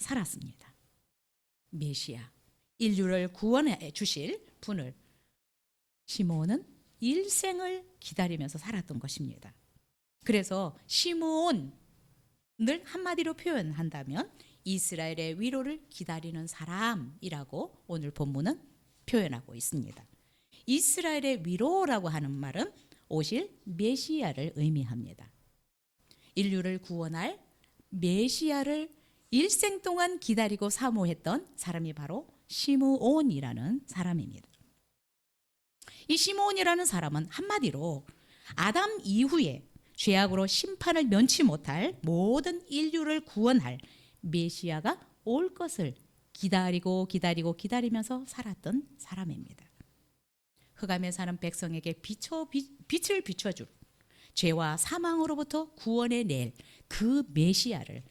살았습니다. 메시아, 인류를 구원해 주실 분을 시므온은 일생을 기다리면서 살았던 것입니다. 그래서 시므온을 한마디로 표현한다면 이스라엘의 위로를 기다리는 사람이라고 오늘 본문은 표현하고 있습니다. 이스라엘의 위로라고 하는 말은 오실 메시아를 의미합니다. 인류를 구원할 메시아를 일생 동안 기다리고 사모했던 사람이 바로 시므온이라는 사람입니다. 이 시므온이라는 사람은 한마디로 아담 이후에 죄악으로 심판을 면치 못할 모든 인류를 구원할 메시아가 올 것을 기다리면서 살았던 사람입니다. 흑암에 사는 백성에게 빛을 비춰줄 죄와 사망으로부터 구원해 낼 그 메시아를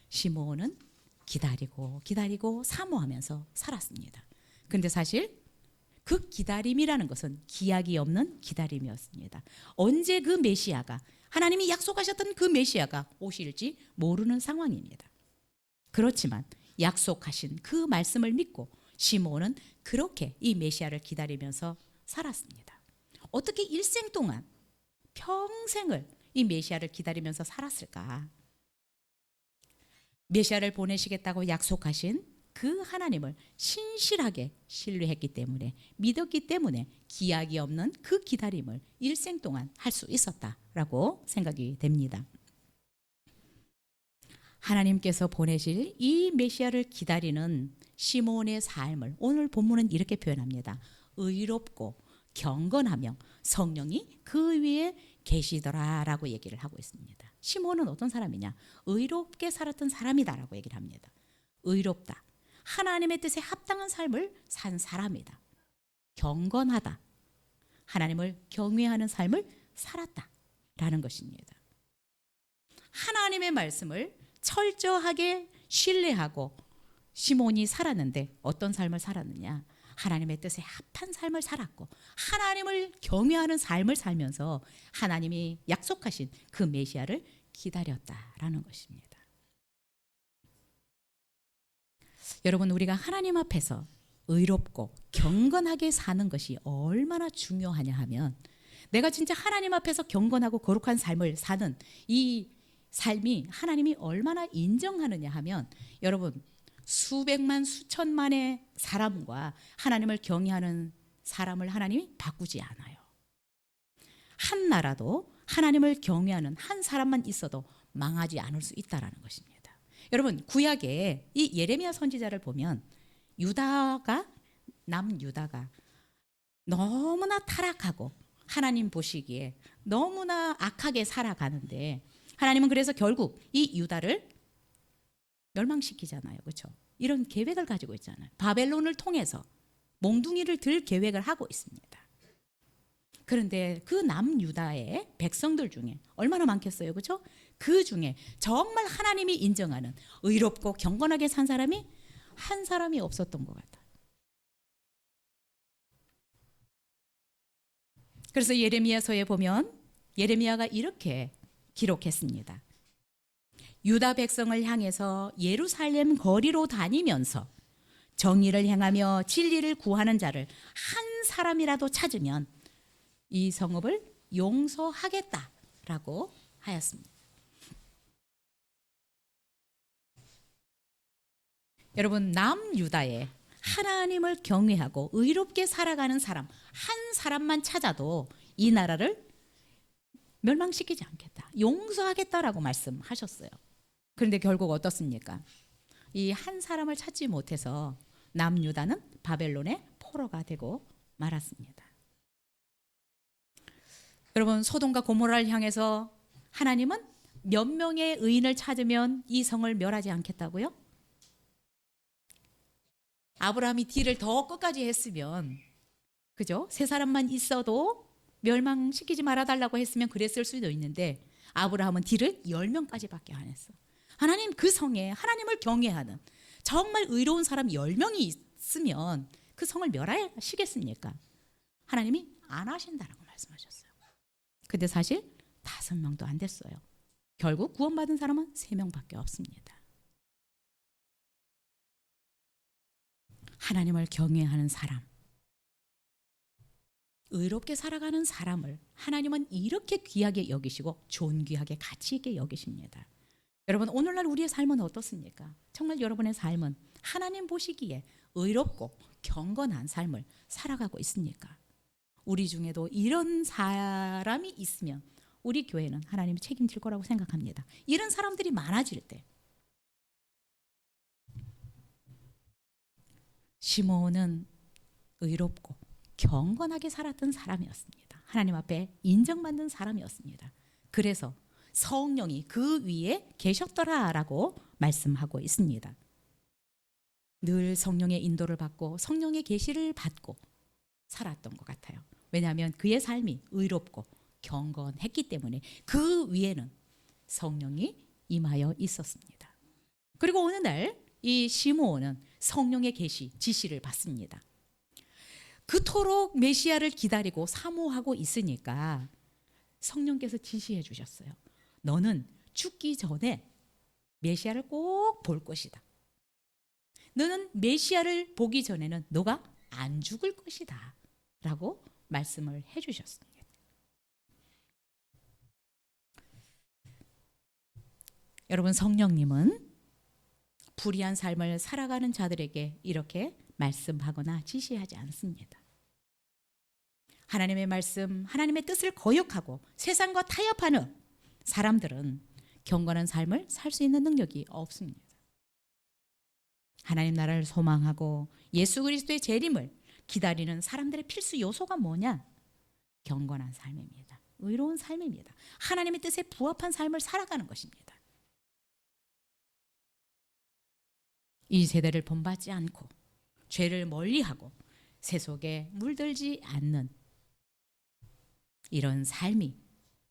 시므온은 기다리고 사모하면서 살았습니다. 그런데 사실 그 기다림이라는 것은 기약이 없는 기다림이었습니다. 언제 그 메시아가, 하나님이 약속하셨던 그 메시아가 오실지 모르는 상황입니다. 그렇지만 약속하신 그 말씀을 믿고 시므온은 그렇게 이 메시아를 기다리면서 살았습니다. 어떻게 일생 동안 평생을 이 메시아를 기다리면서 살았을까? 메시아를 보내시겠다고 약속하신 그 하나님을 신실하게 신뢰했기 때문에, 믿었기 때문에 기약이 없는 그 기다림을 일생 동안 할 수 있었다라고 생각이 됩니다. 하나님께서 보내실 이 메시아를 기다리는 시므온의 삶을 오늘 본문은 이렇게 표현합니다. 의롭고 경건하며 성령이 그 위에 계시더라라고 얘기를 하고 있습니다. 시므온은 어떤 사람이냐? 의롭게 살았던 사람이다라고 얘기를 합니다. 의롭다. 하나님의 뜻에 합당한 삶을 산 사람이다. 경건하다. 하나님을 경외하는 삶을 살았다라는 것입니다. 하나님의 말씀을 철저하게 신뢰하고 시므온이 살았는데 어떤 삶을 살았느냐? 하나님의 뜻에 합한 삶을 살았고 하나님을 경외하는 삶을 살면서 하나님이 약속하신 그 메시아를 기다렸다라는 것입니다. 여러분, 우리가 하나님 앞에서 의롭고 경건하게 사는 것이 얼마나 중요하냐 하면, 내가 진짜 하나님 앞에서 경건하고 거룩한 삶을 사는 이 삶이 하나님이 얼마나 인정하느냐 하면, 여러분, 수백만 수천만의 사람과 하나님을 경외하는 사람을 하나님이 바꾸지 않아요. 한 나라도 하나님을 경외하는 한 사람만 있어도 망하지 않을 수 있다라는 것입니다. 여러분, 구약에 이 예레미야 선지자를 보면 남유다가 너무나 타락하고 하나님 보시기에 너무나 악하게 살아가는데, 하나님은 그래서 결국 이 유다를 멸망시키잖아요. 그렇죠? 이런 계획을 가지고 있잖아요. 바벨론을 통해서 몽둥이를 들 계획을 하고 있습니다. 그런데 그 남유다의 백성들 중에 얼마나 많겠어요. 그렇죠? 그 중에 정말 하나님이 인정하는 의롭고 경건하게 산 사람이 한 사람이 없었던 것 같아요. 그래서 예레미야서에 보면 예레미야가 이렇게 기록했습니다. 유다 백성을 향해서 예루살렘 거리로 다니면서 정의를 행하며 진리를 구하는 자를 한 사람이라도 찾으면 이 성읍을 용서하겠다라고 하였습니다. 여러분, 남유다에 하나님을 경외하고 의롭게 살아가는 사람 한 사람만 찾아도 이 나라를 멸망시키지 않겠다, 용서하겠다라고 말씀하셨어요. 그런데 결국 어떻습니까? 이 한 사람을 찾지 못해서 남유다는 바벨론의 포로가 되고 말았습니다. 여러분, 소돔과 고모라를 향해서 하나님은 몇 명의 의인을 찾으면 이 성을 멸하지 않겠다고요? 아브라함이 딜을 더 끝까지 했으면, 그죠? 세 사람만 있어도 멸망시키지 말아달라고 했으면 그랬을 수도 있는데, 아브라함은 딜을 10명까지밖에 안 했어. 하나님, 그 성에 하나님을 경외하는 정말 의로운 사람 10명이 있으면 그 성을 멸하시겠습니까? 하나님이 안 하신다라고 말씀하셨어요. 근데 사실 5명도 안 됐어요. 결국 구원받은 사람은 3명밖에 없습니다. 하나님을 경외하는 사람, 의롭게 살아가는 사람을 하나님은 이렇게 귀하게 여기시고 존귀하게 가치 있게 여기십니다. 여러분, 오늘날 우리의 삶은 어떻습니까? 정말 여러분의 삶은 하나님 보시기에 의롭고 경건한 삶을 살아가고 있습니까? 우리 중에도 이런 사람이 있으면 우리 교회는 하나님이 책임질 거라고 생각합니다. 이런 사람들이 많아질 때, 시므온은 의롭고 경건하게 살았던 사람이었습니다. 하나님 앞에 인정받는 사람이었습니다. 그래서 성령이 그 위에 계셨더라라고 말씀하고 있습니다. 늘 성령의 인도를 받고 성령의 계시를 받고 살았던 것 같아요. 왜냐하면 그의 삶이 의롭고 경건했기 때문에 그 위에는 성령이 임하여 있었습니다. 그리고 어느 날 이 시므온은 성령의 계시, 지시를 받습니다. 그토록 메시아를 기다리고 사모하고 있으니까 성령께서 지시해 주셨어요. 너는 죽기 전에 메시아를 꼭 볼 것이다. 너는 메시아를 보기 전에는 너가 안 죽을 것이다 라고 말씀을 해 주셨습니다. 여러분, 성령님은 불의한 삶을 살아가는 자들에게 이렇게 말씀하거나 지시하지 않습니다. 하나님의 말씀, 하나님의 뜻을 거역하고 세상과 타협하는 사람들은 경건한 삶을 살 수 있는 능력이 없습니다. 하나님 나라를 소망하고 예수 그리스도의 재림을 기다리는 사람들의 필수 요소가 뭐냐? 경건한 삶입니다. 의로운 삶입니다. 하나님의 뜻에 부합한 삶을 살아가는 것입니다. 이 세대를 본받지 않고 죄를 멀리하고 세속에 물들지 않는 이런 삶이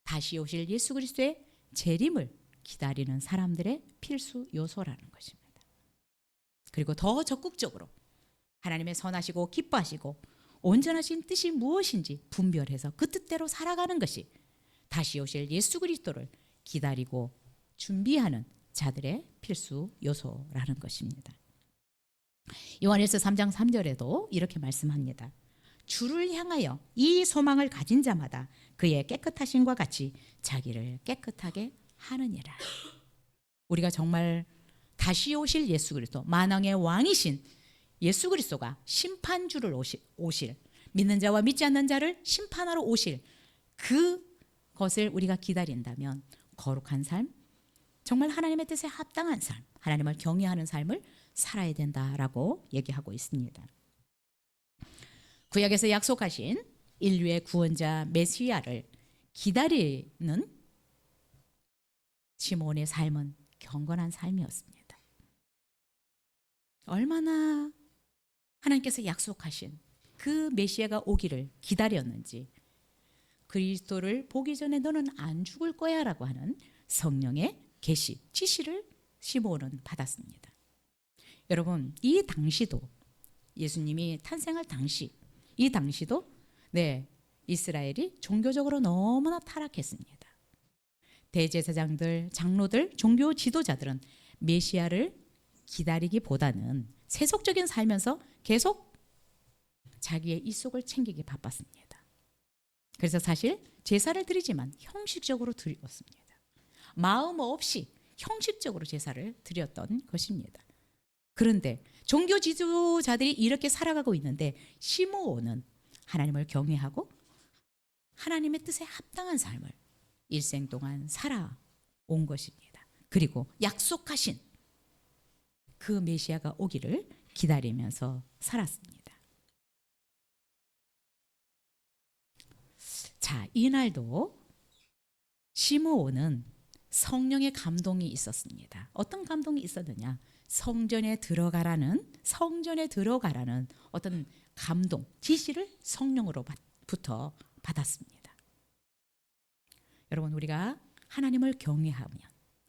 다시 오실 예수 그리스도의 재림을 기다리는 사람들의 필수 요소라는 것입니다. 그리고 더 적극적으로 하나님의 선하시고 기뻐하시고 온전하신 뜻이 무엇인지 분별해서 그 뜻대로 살아가는 것이 다시 오실 예수 그리스도를 기다리고 준비하는 자들의 필수 요소라는 것입니다. 요한일서 3장 3절에도 이렇게 말씀합니다. 주를 향하여 이 소망을 가진 자마다 그의 깨끗하심과 같이 자기를 깨끗하게 하느니라. 우리가 정말 다시 오실 예수 그리스도, 만왕의 왕이신 예수 그리스도가 심판주를 오실, 믿는 자와 믿지 않는 자를 심판하러 오실 그것을 우리가 기다린다면 거룩한 삶, 정말 하나님의 뜻에 합당한 삶, 하나님을 경외하는 삶을 살아야 된다라고 얘기하고 있습니다. 구약에서 약속하신 인류의 구원자 메시아를 기다리는 시므온의 삶은 경건한 삶이었습니다. 얼마나 하나님께서 약속하신 그 메시아가 오기를 기다렸는지, 그리스도를 보기 전에 너는 안 죽을 거야 라고 하는 성령의 계시, 지시를 시므온은 받았습니다. 여러분, 이 당시도 예수님이 탄생할 당시, 이 당시도 이스라엘이 종교적으로 너무나 타락했습니다. 대제사장들, 장로들, 종교 지도자들은 메시아를 기다리기보다는 세속적인 살면서 계속 자기의 이속을 챙기기 바빴습니다. 그래서 사실 제사를 드리지만 형식적으로 드렸습니다. 마음 없이 형식적으로 제사를 드렸던 것입니다. 그런데 종교 지도자들이 이렇게 살아가고 있는데 시므온은 하나님을 경외하고 하나님의 뜻에 합당한 삶을 일생 동안 살아온 것입니다. 그리고 약속하신 그 메시아가 오기를 기다리면서 살았습니다. 자, 이날도 시므온은 성령의 감동이 있었습니다. 어떤 감동이 있었느냐? 성전에 들어가라는 어떤 감동, 지시를 성령으로부터 받았습니다. 여러분, 우리가 하나님을 경외하면,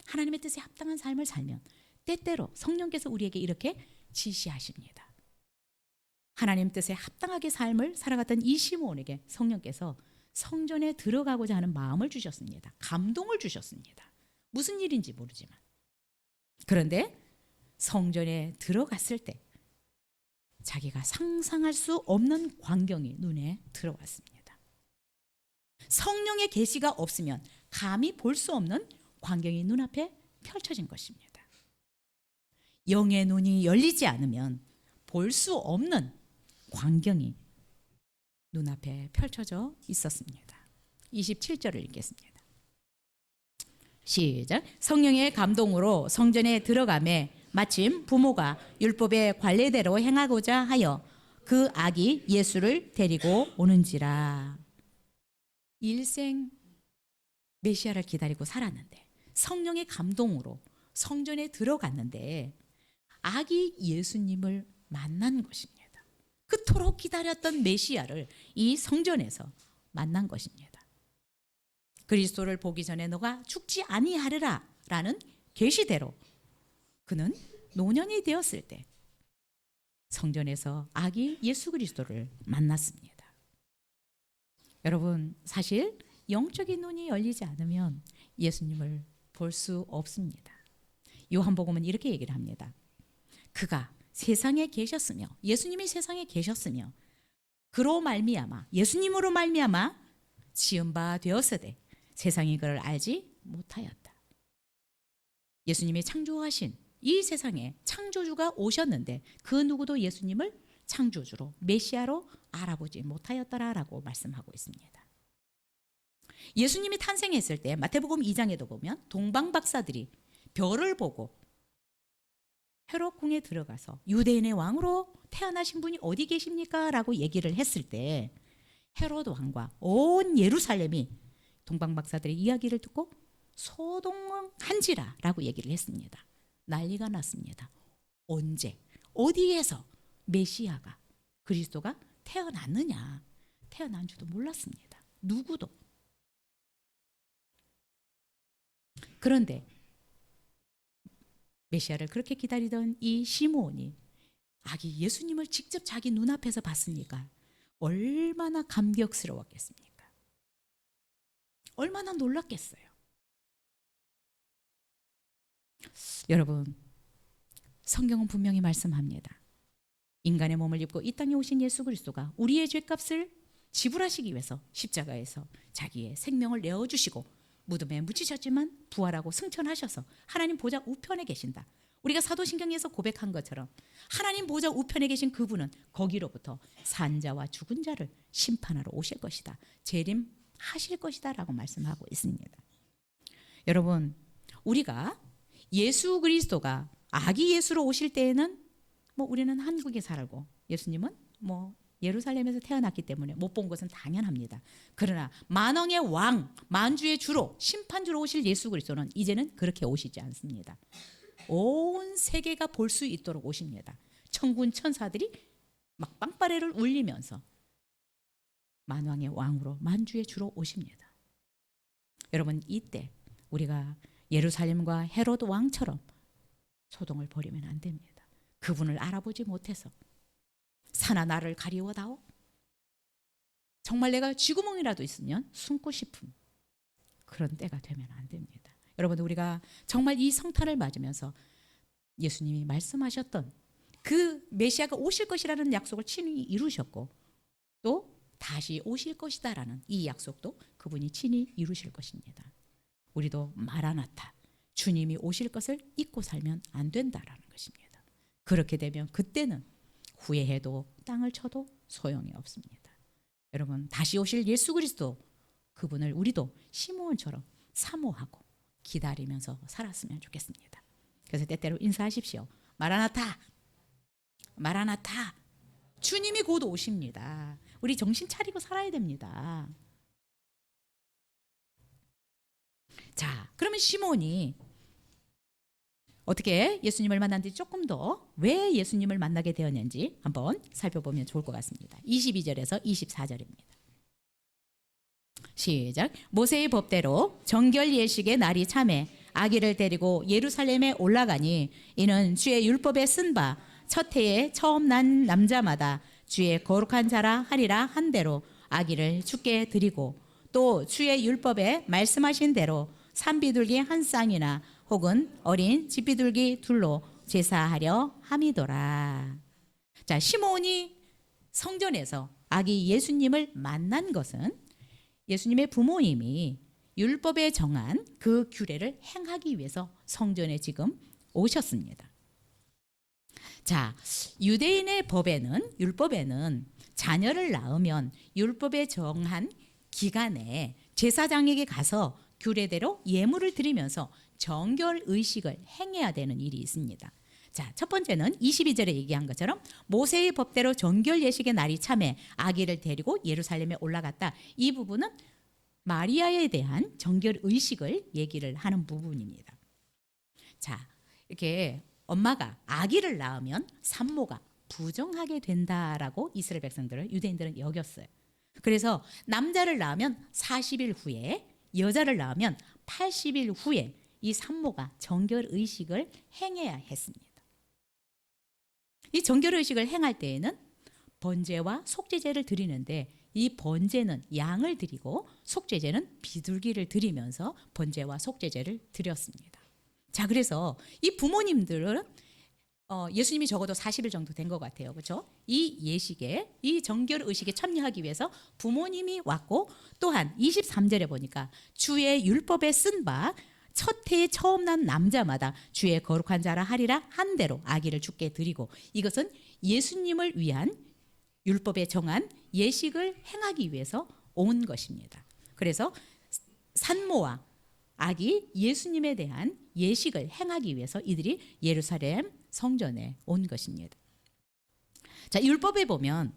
하나님의 뜻에 합당한 삶을 살면 때때로 성령께서 우리에게 이렇게 지시하십니다. 하나님 뜻에 합당하게 삶을 살아갔던 이 시므온에게 성령께서 성전에 들어가고자 하는 마음을 주셨습니다. 감동을 주셨습니다. 무슨 일인지 모르지만. 그런데 성전에 들어갔을 때 자기가 상상할 수 없는 광경이 눈에 들어왔습니다. 성령의 계시가 없으면 감히 볼 수 없는 광경이 눈앞에 펼쳐진 것입니다. 영의 눈이 열리지 않으면 볼 수 없는 광경이 눈앞에 펼쳐져 있었습니다. 27절을 읽겠습니다. 시작. 성령의 감동으로 성전에 들어가매 마침 부모가 율법의 관례대로 행하고자 하여 그 아기 예수를 데리고 오는지라. 일생 메시아를 기다리고 살았는데 성령의 감동으로 성전에 들어갔는데 아기 예수님을 만난 것입니다. 그토록 기다렸던 메시아를 이 성전에서 만난 것입니다. 그리스도를 보기 전에 너가 죽지 아니하리라 라는 계시대로 그는 노년이 되었을 때 성전에서 아기 예수 그리스도를 만났습니다. 여러분, 사실 영적인 눈이 열리지 않으면 예수님을 볼 수 없습니다. 요한복음은 이렇게 얘기를 합니다. 그가 세상에 계셨으며, 예수님이 세상에 계셨으며 그로 말미암아, 예수님으로 말미암아 지은 바 되었으되 세상이 그를 알지 못하였다. 예수님이 창조하신 이 세상에 창조주가 오셨는데 그 누구도 예수님을 창조주로, 메시아로 알아보지 못하였더라라고 말씀하고 있습니다. 예수님이 탄생했을 때 마태복음 2장에도 보면 동방 박사들이 별을 보고 헤롯 궁에 들어가서 유대인의 왕으로 태어나신 분이 어디 계십니까? 라고 얘기를 했을 때 헤롯 왕과 온 예루살렘이 동방 박사들의 이야기를 듣고 소동한지라 라고 얘기를 했습니다. 난리가 났습니다. 언제, 어디에서 메시아가, 그리스도가 태어났느냐? 태어난 줄도 몰랐습니다. 누구도. 그런데 메시아를 그렇게 기다리던 이 시므온이 아기 예수님을 직접 자기 눈앞에서 봤으니까 얼마나 감격스러웠겠습니까? 얼마나 놀랐겠어요? 여러분, 성경은 분명히 말씀합니다. 인간의 몸을 입고 이 땅에 오신 예수 그리스도가 우리의 죄값을 지불하시기 위해서 십자가에서 자기의 생명을 내어주시고 무덤에 묻히셨지만 부활하고 승천하셔서 하나님 보좌 우편에 계신다. 우리가 사도신경에서 고백한 것처럼 하나님 보좌 우편에 계신 그분은 거기로부터 산자와 죽은 자를 심판하러 오실 것이다. 재림하실 것이다 라고 말씀하고 있습니다. 여러분, 우리가 예수 그리스도가 아기 예수로 오실 때에는 우리는 한국에 살고 예수님은 예루살렘에서 태어났기 때문에 못 본 것은 당연합니다. 그러나 만왕의 왕, 만주의 주로, 심판주로 오실 예수 그리스도는 이제는 그렇게 오시지 않습니다. 온 세계가 볼 수 있도록 오십니다. 천군 천사들이 막 빵빠레를 울리면서 만왕의 왕으로, 만주의 주로 오십니다. 여러분, 이때 우리가 예루살렘과 헤롯 왕처럼 소동을 벌이면 안 됩니다. 그분을 알아보지 못해서 사나 나를 가리워다오? 정말 내가 쥐구멍이라도 있으면 숨고 싶은 그런 때가 되면 안 됩니다. 여러분, 우리가 정말 이 성탄을 맞으면서 예수님이 말씀하셨던 그 메시아가 오실 것이라는 약속을 친히 이루셨고 또 다시 오실 것이다라는 이 약속도 그분이 친히 이루실 것입니다. 우리도 마라나타, 주님이 오실 것을 잊고 살면 안 된다라는 것입니다. 그렇게 되면 그때는 후회해도 땅을 쳐도 소용이 없습니다. 여러분, 다시 오실 예수 그리스도, 그분을 우리도 시므온처럼 사모하고 기다리면서 살았으면 좋겠습니다. 그래서 때때로 인사하십시오. 마라나타, 마라나타. 주님이 곧 오십니다. 우리 정신 차리고 살아야 됩니다. 자, 그러면 시므온이 어떻게 예수님을 만났는지 조금 더 왜 예수님을 만나게 되었는지 한번 살펴보면 좋을 것 같습니다. 22절에서 24절입니다. 시작. 모세의 법대로 정결 예식의 날이 참에 아기를 데리고 예루살렘에 올라가니 이는 주의 율법에 쓴 바 첫 해에 처음 난 남자마다 주의 거룩한 자라 하리라 한 대로 아기를 주께 드리고 또 주의 율법에 말씀하신 대로 산비둘기 한 쌍이나 혹은 어린 집비둘기 둘로 제사하려 함이더라. 자, 시몬이 성전에서 아기 예수님을 만난 것은 예수님의 부모님이 율법에 정한 그 규례를 행하기 위해서 성전에 지금 오셨습니다. 자, 유대인의 법에는, 율법에는 자녀를 낳으면 율법에 정한 기간에 제사장에게 가서 규례대로 예물을 드리면서 정결 의식을 행해야 되는 일이 있습니다. 자, 첫 번째는 22절에 얘기한 것처럼 모세의 법대로 정결 예식의 날이 참에 아기를 데리고 예루살렘에 올라갔다. 이 부분은 마리아에 대한 정결 의식을 얘기를 하는 부분입니다. 자, 이렇게 엄마가 아기를 낳으면 산모가 부정하게 된다라고 이스라엘 백성들을, 유대인들은 여겼어요. 그래서 남자를 낳으면 40일 후에, 여자를 낳으면 80일 후에 이 산모가 정결 의식을 행해야 했습니다. 이 정결 의식을 행할 때에는 번제와 속죄제를 드리는데, 이 번제는 양을 드리고 속죄제는 비둘기를 드리면서 번제와 속죄제를 드렸습니다. 자, 그래서 이 부모님들은 예수님이 적어도 40일 정도 된 것 같아요. 그렇죠? 이 예식에, 이 정결 의식에 참여하기 위해서 부모님이 왔고, 또한 23절에 보니까 주의 율법에 쓴 바 첫 해에 처음 난 남자마다 주의 거룩한 자라 하리라 한 대로 아기를 주께 드리고, 이것은 예수님을 위한 율법에 정한 예식을 행하기 위해서 온 것입니다. 그래서 산모와 아기 예수님에 대한 예식을 행하기 위해서 이들이 예루살렘 성전에 온 것입니다. 자, 율법에 보면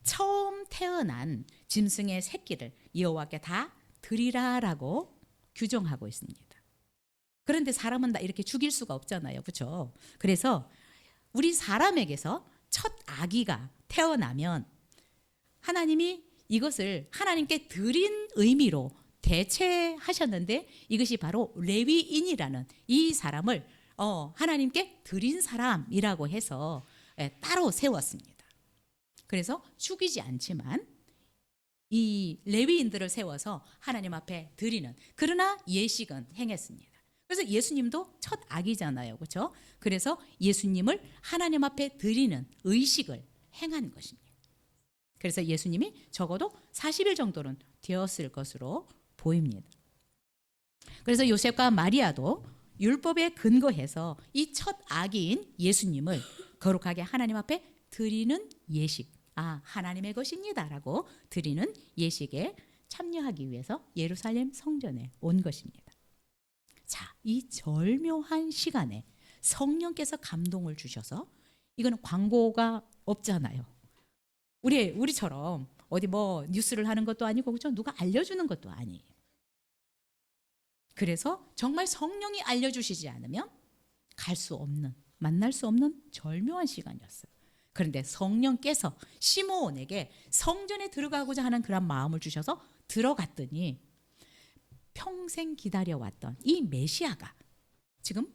처음 태어난 짐승의 새끼를 여호와께 다 드리라라고 규정하고 있습니다. 그런데 사람은 다 이렇게 죽일 수가 없잖아요. 그렇죠? 그래서 우리 사람에게서 첫 아기가 태어나면 하나님이 이것을 하나님께 드린 의미로 대체하셨는데, 이것이 바로 레위인이라는 이 사람을 하나님께 드린 사람이라고 해서 따로 세웠습니다. 그래서 죽이지 않지만 이 레위인들을 세워서 하나님 앞에 드리는, 그러나 예식은 행했습니다. 그래서 예수님도 첫 아기잖아요. 그렇죠? 그래서 예수님을 하나님 앞에 드리는 의식을 행한 것입니다. 그래서 예수님이 적어도 40일 정도는 되었을 것으로 보입니다. 그래서 요셉과 마리아도 율법에 근거해서 이 첫 아기인 예수님을 거룩하게 하나님 앞에 드리는 예식, 하나님의 것입니다라고 드리는 예식에 참여하기 위해서 예루살렘 성전에 온 것입니다. 자, 이 절묘한 시간에 성령께서 감동을 주셔서, 이거는 광고가 없잖아요. 우리처럼 어디 뭐 뉴스를 하는 것도 아니고, 그렇죠? 누가 알려주는 것도 아니에요. 그래서 정말 성령이 알려주시지 않으면 갈 수 없는, 만날 수 없는 절묘한 시간이었어요. 그런데 성령께서 시므온에게 성전에 들어가고자 하는 그런 마음을 주셔서 들어갔더니 평생 기다려왔던 이 메시아가 지금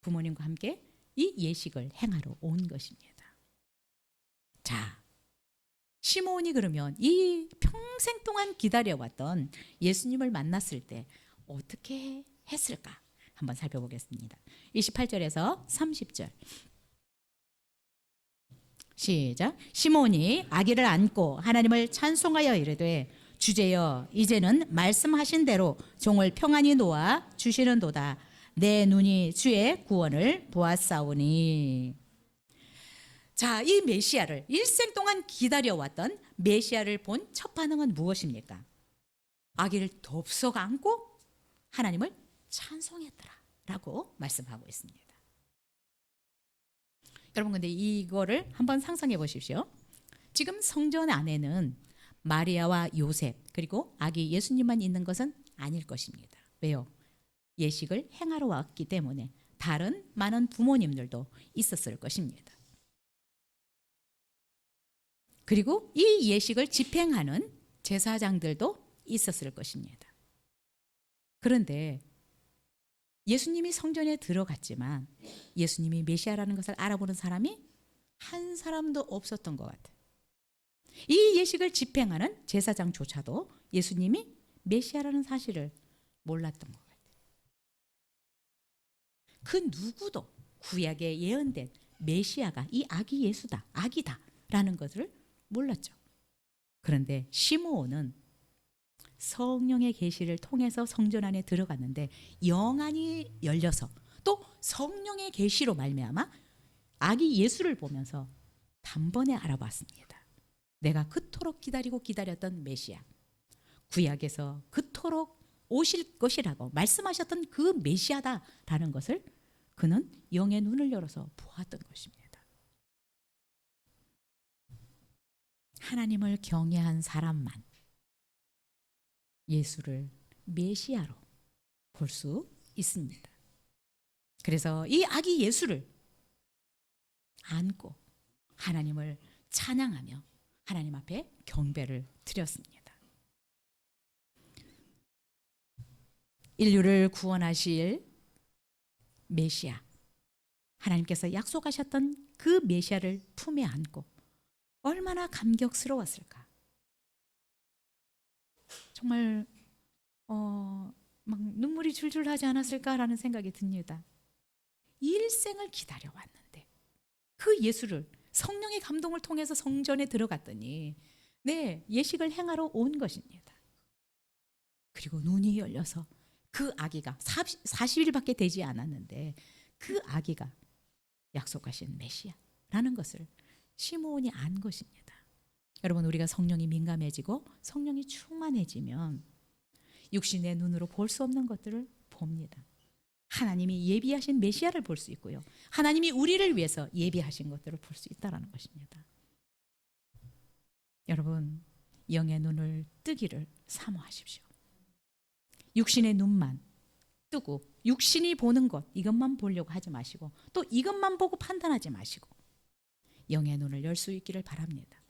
부모님과 함께 이 예식을 행하러 온 것입니다. 자, 시므온이 그러면 이 평생 동안 기다려왔던 예수님을 만났을 때 어떻게 했을까? 한번 살펴보겠습니다. 28절에서 30절. 시작. 시몬이 아기를 안고 하나님을 찬송하여 이르되, 주제여, 이제는 말씀하신 대로 종을 평안히 놓아 주시는도다. 내 눈이 주의 구원을 보았사오니. 자, 이 메시아를 일생 동안 기다려왔던 메시아를 본 첫 반응은 무엇입니까? 아기를 덥석 안고 하나님을 찬송했더라라고 말씀하고 있습니다. 여러분, 근데 이거를 한번 상상해 보십시오. 지금 성전 안에는 마리아와 요셉 그리고 아기 예수님만 있는 것은 아닐 것입니다. 왜요? 예식을 행하러 왔기 때문에 다른 많은 부모님들도 있었을 것입니다. 그리고 이 예식을 집행하는 제사장들도 있었을 것입니다. 그런데 예수님이 성전에 들어갔지만 예수님이 메시아라는 것을 알아보는 사람이 한 사람도 없었던 것 같아요. 이 예식을 집행하는 제사장조차도 예수님이 메시아라는 사실을 몰랐던 것 같아요. 그 누구도 구약에 예언된 메시아가 이 아기 예수다, 아기다라는 것을 몰랐죠. 그런데 시므온은 성령의 계시를 통해서 성전 안에 들어갔는데 영안이 열려서 또 성령의 계시로 말미암아 아기 예수를 보면서 단번에 알아봤습니다. 내가 그토록 기다리고 기다렸던 메시아, 구약에서 그토록 오실 것이라고 말씀하셨던 그 메시아다라는 것을 그는 영의 눈을 열어서 보았던 것입니다. 하나님을 경외한 사람만 예수를 메시아로 볼 수 있습니다. 그래서 이 아기 예수를 안고 하나님을 찬양하며 하나님 앞에 경배를 드렸습니다. 인류를 구원하실 메시아, 하나님께서 약속하셨던 그 메시아를 품에 안고 얼마나 감격스러웠을까. 정말 막 눈물이 줄줄 나지 않았을까라는 생각이 듭니다. 일생을 기다려왔는데 그 예수를 성령의 감동을 통해서 성전에 들어갔더니 예식을 행하러 온 것입니다. 그리고 눈이 열려서 그 아기가 40일밖에 되지 않았는데 그 아기가 약속하신 메시아라는 것을 시므온이 안 것입니다. 여러분, 우리가 성령이 민감해지고 성령이 충만해지면 육신의 눈으로 볼 수 없는 것들을 봅니다. 하나님이 예비하신 메시아를 볼 수 있고요. 하나님이 우리를 위해서 예비하신 것들을 볼 수 있다는 것입니다. 여러분, 영의 눈을 뜨기를 사모하십시오. 육신의 눈만 뜨고 육신이 보는 것, 이것만 보려고 하지 마시고 또 이것만 보고 판단하지 마시고 영의 눈을 열 수 있기를 바랍니다.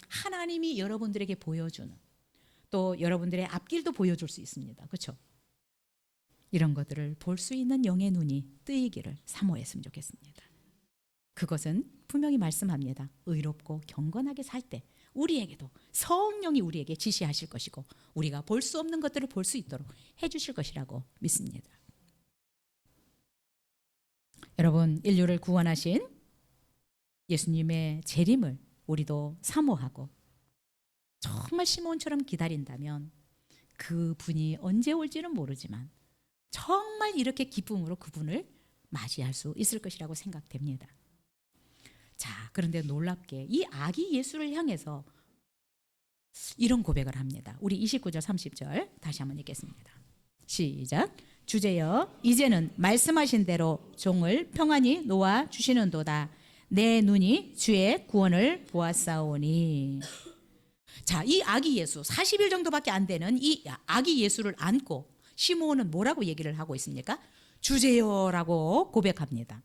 하나님이 여러분들에게 보여주는, 또 여러분들의 앞길도 보여줄 수 있습니다. 그렇죠? 이런 것들을 볼 수 있는 영의 눈이 뜨이기를 사모했으면 좋겠습니다. 그것은 분명히 말씀합니다. 의롭고 경건하게 살 때 우리에게도 성령이 우리에게 지시하실 것이고 우리가 볼 수 없는 것들을 볼 수 있도록 해주실 것이라고 믿습니다. 여러분, 인류를 구원하신 예수님의 재림을 우리도 사모하고 정말 시몬처럼 기다린다면 그분이 언제 올지는 모르지만 정말 이렇게 기쁨으로 그분을 맞이할 수 있을 것이라고 생각됩니다. 자, 그런데 놀랍게 이 아기 예수를 향해서 이런 고백을 합니다. 우리 29절 30절 다시 한번 읽겠습니다. 시작. 주제여, 이제는 말씀하신 대로 종을 평안히 놓아 주시는도다. 내 눈이 주의 구원을 보았사오니. 자, 이 아기 예수 40일 정도밖에 안 되는 이 아기 예수를 안고 시므온은 뭐라고 얘기를 하고 있습니까? 주제여라고 고백합니다.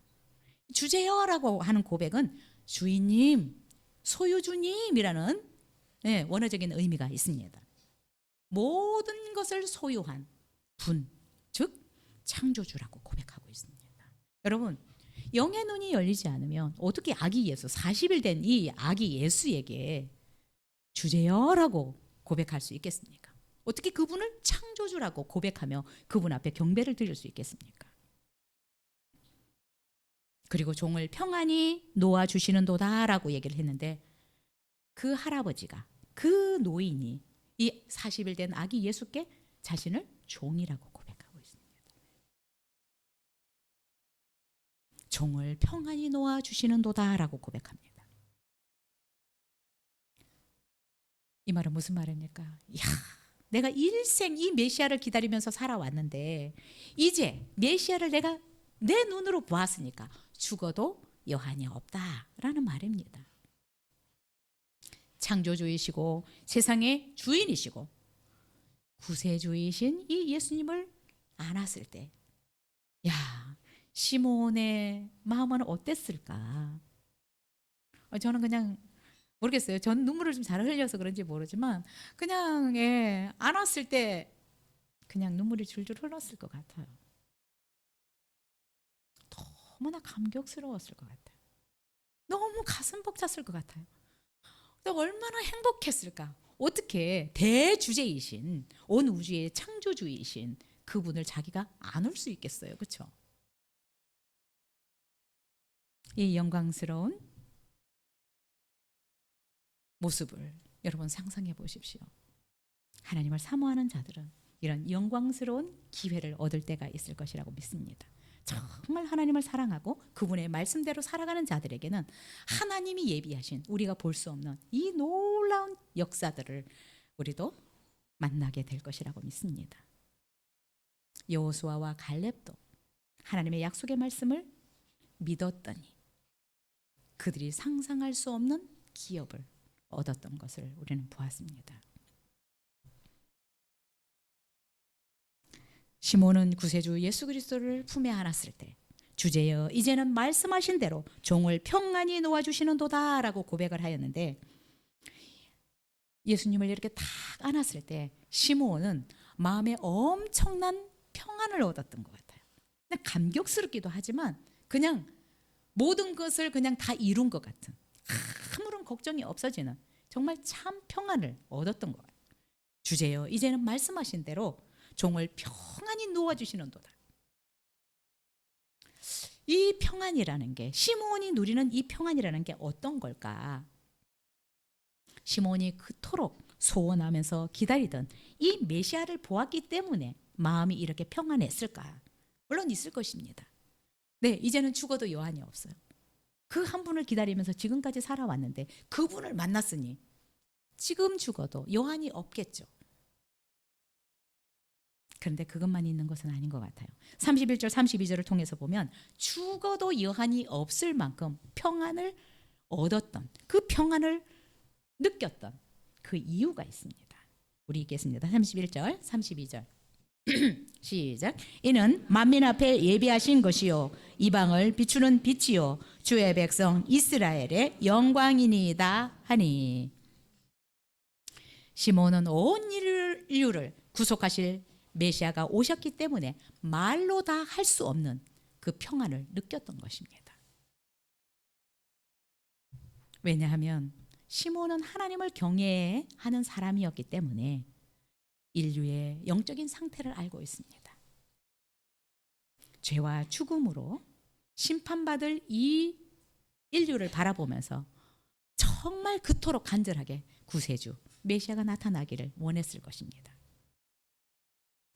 주제여라고 하는 고백은 주인님, 소유주님이라는 원어적인 의미가 있습니다. 모든 것을 소유한 분, 즉 창조주라고 고백하고 있습니다. 여러분, 영의 눈이 열리지 않으면 어떻게 아기 예수 40일 된 이 아기 예수에게 주제여라고 고백할 수 있겠습니까? 어떻게 그분을 창조주라고 고백하며 그분 앞에 경배를 드릴 수 있겠습니까? 그리고 종을 평안히 놓아주시는도다라고 얘기를 했는데 그 할아버지가, 그 노인이 이 40일 된 아기 예수께 자신을 종이라고 고백하고 있습니다. 종을 평안히 놓아주시는도다라고 고백합니다. 이 말은 무슨 말입니까? 이야, 내가 일생 이 메시아를 기다리면서 살아왔는데 이제 메시아를 내가 내 눈으로 보았으니까 죽어도 여한이 없다라는 말입니다. 창조주이시고 세상의 주인이시고 구세주이신 이 예수님을 안았을 때, 야, 시몬의 마음은 어땠을까? 저는 그냥 모르겠어요. 전 눈물을 좀 잘 흘려서 그런지 모르지만 그냥 안았을 때 그냥 눈물이 줄줄 흘렀을 것 같아요. 너무나 감격스러웠을 것 같아요. 너무 가슴 벅찼을 것 같아요. 얼마나 행복했을까? 어떻게 대주제이신 온 우주의 창조주이신 그분을 자기가 안을 수 있겠어요, 그렇죠? 이 영광스러운 모습을 여러분 상상해 보십시오. 하나님을 사모하는 자들은 이런 영광스러운 기회를 얻을 때가 있을 것이라고 믿습니다. 정말 하나님을 사랑하고 그분의 말씀대로 살아가는 자들에게는 하나님이 예비하신 우리가 볼 수 없는 이 놀라운 역사들을 우리도 만나게 될 것이라고 믿습니다. 여호수아와 갈렙도 하나님의 약속의 말씀을 믿었더니 그들이 상상할 수 없는 기업을 얻었던 것을 우리는 보았습니다. 시몬은 구세주 예수 그리스도를 품에 안았을 때 주제여 이제는 말씀하신 대로 종을 평안히 놓아주시는도다 라고 고백을 하였는데, 예수님을 이렇게 딱 안았을 때 시몬은 마음에 엄청난 평안을 얻었던 것 같아요. 그냥 감격스럽기도 하지만 그냥 모든 것을 그냥 다 이룬 것 같은, 아무런 걱정이 없어지는 정말 참 평안을 얻었던 것 같아요. 주제여 이제는 말씀하신 대로 종을 평안히 놓아주시는도다. 이 평안이라는 게, 시몬이 누리는 이 평안이라는 게 어떤 걸까? 시몬이 그토록 소원하면서 기다리던 이 메시아를 보았기 때문에 마음이 이렇게 평안했을까? 물론 있을 것입니다. 네, 이제는 죽어도 여한이 없어요. 그 한 분을 기다리면서 지금까지 살아왔는데 그분을 만났으니 지금 죽어도 여한이 없겠죠. 그런데 그것만 있는 것은 아닌 것 같아요. 31절 32절을 통해서 보면 죽어도 여한이 없을 만큼 평안을 얻었던, 그 평안을 느꼈던 그 이유가 있습니다. 우리 읽겠습니다. 31절 32절 시작. 이는 만민 앞에 예비하신 것이요 이방을 비추는 빛이요 주의 백성 이스라엘의 영광이니이다 하니. 시몬은 온 인류를 구속하실 메시아가 오셨기 때문에 말로 다 할 수 없는 그 평안을 느꼈던 것입니다. 왜냐하면 시몬은 하나님을 경외하는 사람이었기 때문에 인류의 영적인 상태를 알고 있습니다. 죄와 죽음으로 심판받을 이 인류를 바라보면서 정말 그토록 간절하게 구세주 메시아가 나타나기를 원했을 것입니다.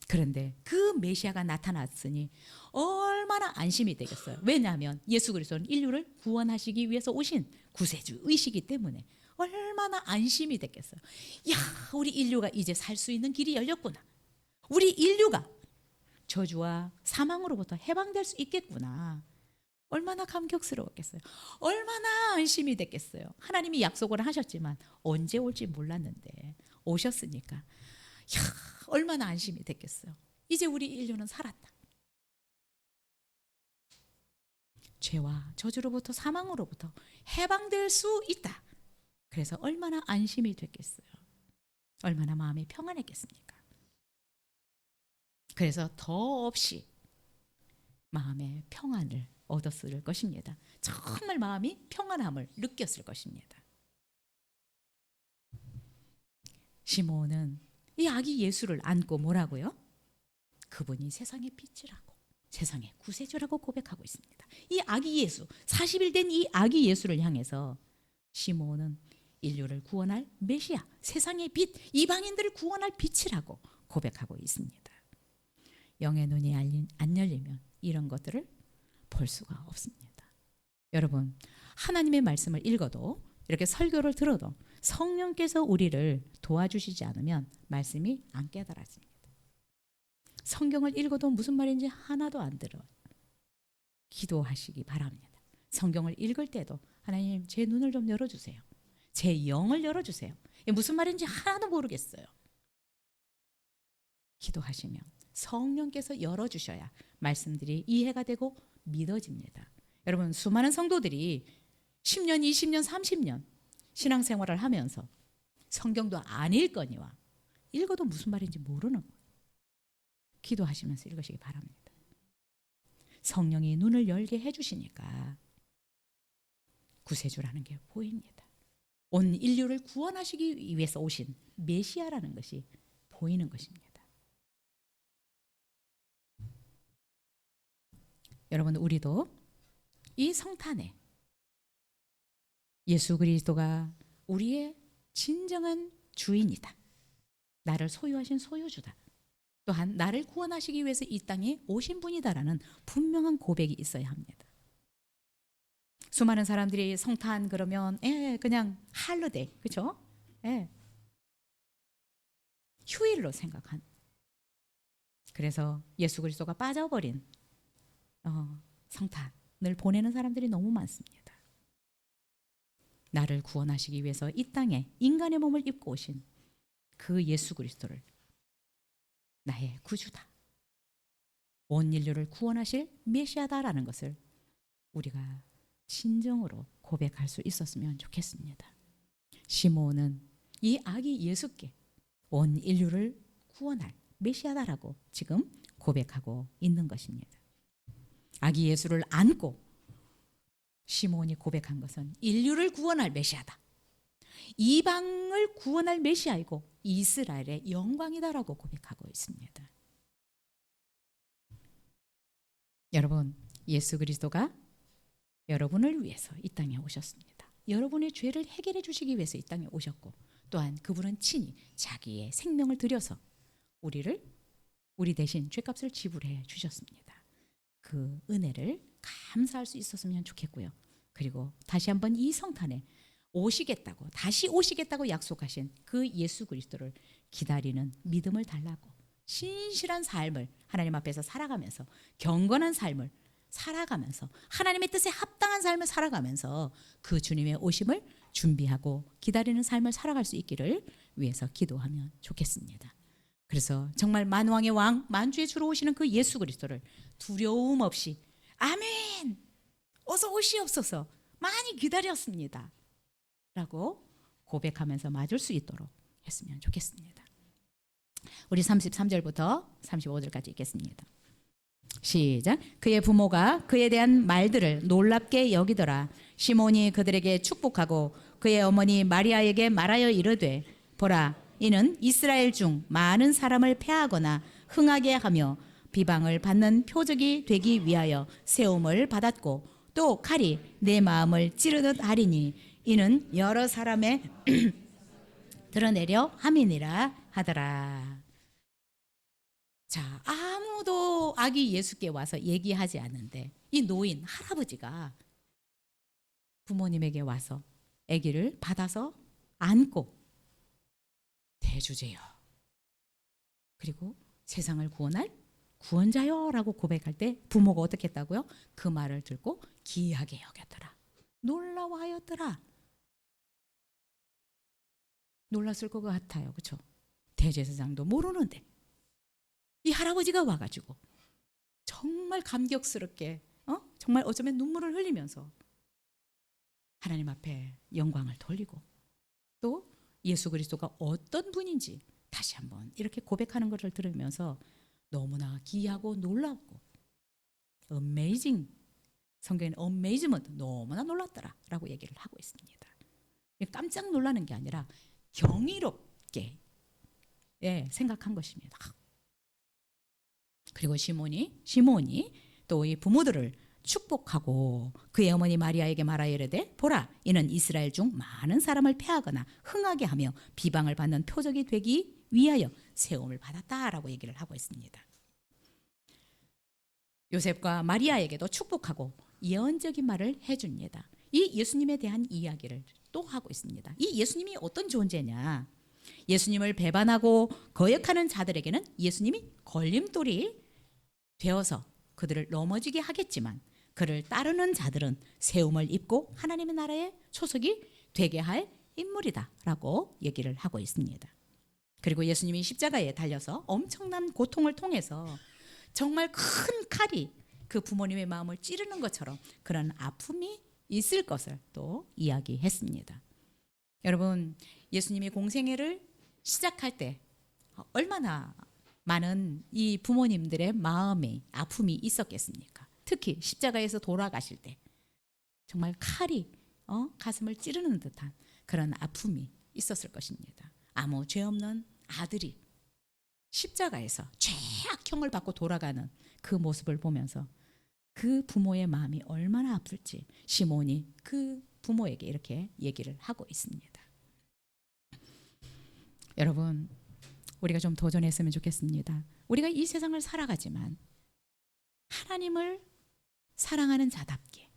그런데 그 메시아가 나타났으니 얼마나 안심이 되겠어요. 왜냐하면 예수 그리스도는 인류를 구원하시기 위해서 오신 구세주이시기 때문에 얼마나 안심이 됐겠어요. 야, 우리 인류가 이제 살 수 있는 길이 열렸구나. 우리 인류가 저주와 사망으로부터 해방될 수 있겠구나. 얼마나 감격스러웠겠어요. 얼마나 안심이 됐겠어요. 하나님이 약속을 하셨지만 언제 올지 몰랐는데 오셨으니까 야, 얼마나 안심이 됐겠어요. 이제 우리 인류는 살았다. 죄와 저주로부터 사망으로부터 해방될 수 있다. 그래서 얼마나 안심이 됐겠어요. 얼마나 마음이 평안했겠습니까? 그래서 더없이 마음의 평안을 얻었을 것입니다. 정말 마음이 평안함을 느꼈을 것입니다. 시몬은 이 아기 예수를 안고 뭐라고요? 그분이 세상의 빛이라고, 세상의 구세주라고 고백하고 있습니다. 이 아기 예수, 40일 된 이 아기 예수를 향해서 시몬은 인류를 구원할 메시아, 세상의 빛, 이방인들을 구원할 빛이라고 고백하고 있습니다. 영의 눈이 안 열리면 이런 것들을 볼 수가 없습니다. 여러분, 하나님의 말씀을 읽어도 이렇게 설교를 들어도 성령께서 우리를 도와주시지 않으면 말씀이 안 깨달아집니다. 성경을 읽어도 무슨 말인지 하나도 안 들어요. 기도하시기 바랍니다. 성경을 읽을 때도 하나님 제 눈을 좀 열어주세요. 제 영을 열어주세요. 무슨 말인지 하나도 모르겠어요. 기도하시면 성령께서 열어주셔야 말씀들이 이해가 되고 믿어집니다. 여러분, 수많은 성도들이 10년, 20년, 30년 신앙생활을 하면서 성경도 안 읽거니와 읽어도 무슨 말인지 모르는 거예요. 기도하시면서 읽으시기 바랍니다. 성령이 눈을 열게 해주시니까 구세주라는 게 보입니다. 온 인류를 구원하시기 위해서 오신 메시아라는 것이 보이는 것입니다. 여러분, 우리도 이 성탄에 예수 그리스도가 우리의 진정한 주인이다. 나를 소유하신 소유주다. 또한 나를 구원하시기 위해서 이 땅에 오신 분이다라는 분명한 고백이 있어야 합니다. 수많은 사람들이 성탄 그러면 그냥 할러데이, 그렇죠? 휴일로 생각한. 그래서 예수 그리스도가 빠져버린 성탄을 보내는 사람들이 너무 많습니다. 나를 구원하시기 위해서 이 땅에 인간의 몸을 입고 오신 그 예수 그리스도를 나의 구주다, 온 인류를 구원하실 메시아다라는 것을 우리가 진정으로 고백할 수 있었으면 좋겠습니다. 시므온은 이 아기 예수께 온 인류를 구원할 메시아다라고 지금 고백하고 있는 것입니다. 아기 예수를 안고 시므온이 고백한 것은 인류를 구원할 메시아다, 이방을 구원할 메시아이고 이스라엘의 영광이다라고 고백하고 있습니다. 여러분, 예수 그리스도가 여러분을 위해서 이 땅에 오셨습니다. 여러분의 죄를 해결해 주시기 위해서 이 땅에 오셨고, 또한 그분은 친히 자기의 생명을 들여서 우리 대신 죄값을 지불해 주셨습니다. 그 은혜를 감사할 수 있었으면 좋겠고요. 그리고 다시 한번 이 성탄에 오시겠다고, 다시 오시겠다고 약속하신 그 예수 그리스도를 기다리는 믿음을 달라고, 신실한 삶을 하나님 앞에서 살아가면서, 경건한 삶을 살아가면서, 하나님의 뜻에 합당한 삶을 살아가면서 그 주님의 오심을 준비하고 기다리는 삶을 살아갈 수 있기를 위해서 기도하면 좋겠습니다. 그래서 정말 만왕의 왕, 만주의 주로 오시는 그 예수 그리스도를 두려움 없이 아멘, 어서 오시옵소서, 많이 기다렸습니다 라고 고백하면서 맞을 수 있도록 했으면 좋겠습니다. 우리 33절부터 35절까지 읽겠습니다. 시작. 그의 부모가 그에 대한 말들을 놀랍게 여기더라. 시몬이 그들에게 축복하고 그의 어머니 마리아에게 말하여 이르되, 보라, 이는 이스라엘 중 많은 사람을 패하거나 흥하게 하며 비방을 받는 표적이 되기 위하여 세움을 받았고, 또 칼이 내 마음을 찌르듯 하리니 이는 여러 사람의 드러내려 함이니라 하더라. 자, 아무도 아기 예수께 와서 얘기하지 않는데 이 노인 할아버지가 부모님에게 와서 아기를 받아서 안고 대주제여, 그리고 세상을 구원할 구원자여 라고 고백할 때 부모가 어떻게 했다고요? 그 말을 듣고 기이하게 여겼더라, 놀라워하였더라. 놀랐을 것 같아요, 그렇죠? 대제사장도 모르는데 이 할아버지가 와가지고 정말 감격스럽게, 정말 어쩌면 눈물을 흘리면서 하나님 앞에 영광을 돌리고, 또 예수 그리스도가 어떤 분인지 다시 한번 이렇게 고백하는 것을 들으면서 너무나 기이하고 놀랍고, 어메이징, 성경에는 어메이즈먼트, 너무나 놀랐더라 라고 얘기를 하고 있습니다. 깜짝 놀라는 게 아니라 경이롭게 생각한 것입니다. 그리고 시몬이 또 이 부모들을 축복하고 그의 어머니 마리아에게 말하여 이르되, 보라, 이는 이스라엘 중 많은 사람을 패하거나 흥하게 하며 비방을 받는 표적이 되기 위하여 세움을 받았다라고 얘기를 하고 있습니다. 요셉과 마리아에게도 축복하고 예언적인 말을 해줍니다. 이 예수님에 대한 이야기를 또 하고 있습니다. 이 예수님이 어떤 존재냐? 예수님을 배반하고 거역하는 자들에게는 예수님이 걸림돌이 되어서 그들을 넘어지게 하겠지만, 그를 따르는 자들은 세움을 입고 하나님의 나라의 소속이 되게 할 인물이다 라고 얘기를 하고 있습니다. 그리고 예수님이 십자가에 달려서 엄청난 고통을 통해서 정말 큰 칼이 그 부모님의 마음을 찌르는 것처럼 그런 아픔이 있을 것을 또 이야기했습니다. 여러분, 예수님이 공생애를 시작할 때 얼마나 많은 이 부모님들의 마음에 아픔이 있었겠습니까? 특히 십자가에서 돌아가실 때 정말 칼이 가슴을 찌르는 듯한 그런 아픔이 있었을 것입니다. 아무 죄 없는 아들이 십자가에서 죄악형을 받고 돌아가는 그 모습을 보면서 그 부모의 마음이 얼마나 아플지 시몬이 그 부모에게 이렇게 얘기를 하고 있습니다. 여러분, 우리가 좀 도전했으면 좋겠습니다. 우리가 이 세상을 살아가지만 하나님을 사랑하는 자답게,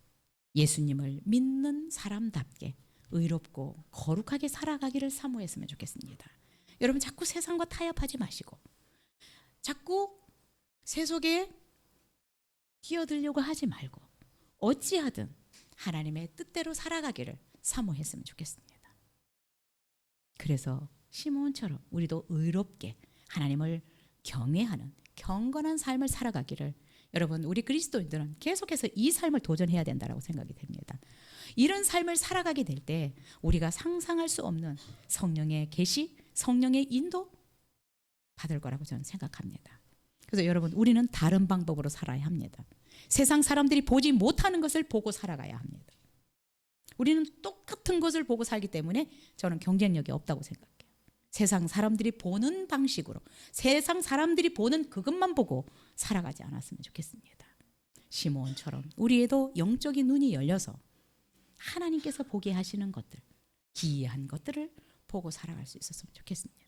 예수님을 믿는 사람답게 의롭고 거룩하게 살아가기를 사모했으면 좋겠습니다. 여러분, 자꾸 세상과 타협하지 마시고 자꾸 세속에 끼어들려고 하지 말고 어찌하든 하나님의 뜻대로 살아가기를 사모했으면 좋겠습니다. 그래서 시므온처럼 우리도 의롭게 하나님을 경외하는 경건한 삶을 살아가기를, 여러분, 우리 그리스도인들은 계속해서 이 삶을 도전해야 된다고 생각이 됩니다. 이런 삶을 살아가게 될 때 우리가 상상할 수 없는 성령의 계시, 성령의 인도 받을 거라고 저는 생각합니다. 그래서 여러분, 우리는 다른 방법으로 살아야 합니다. 세상 사람들이 보지 못하는 것을 보고 살아가야 합니다. 우리는 똑같은 것을 보고 살기 때문에 저는 경쟁력이 없다고 생각해요. 세상 사람들이 보는 방식으로, 세상 사람들이 보는 그것만 보고 살아가지 않았으면 좋겠습니다. 시므온처럼 우리에도 영적인 눈이 열려서 하나님께서 보게 하시는 것들, 기이한 것들을 보고 살아갈 수 있었으면 좋겠습니다.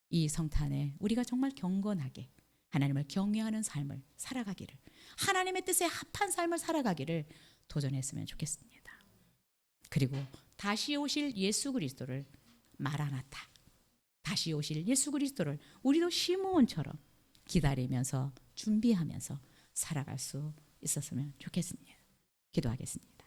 이 성탄에 우리가 정말 경건하게 하나님을 경외하는 삶을 살아가기를, 하나님의 뜻에 합한 삶을 살아가기를 도전했으면 좋겠습니다. 그리고 다시 오실 예수 그리스도를, 마라나타, 다시 오실 예수 그리스도를 우리도 시므온처럼 기다리면서 준비하면서 살아갈 수 있었으면 좋겠습니다. 기도하겠습니다.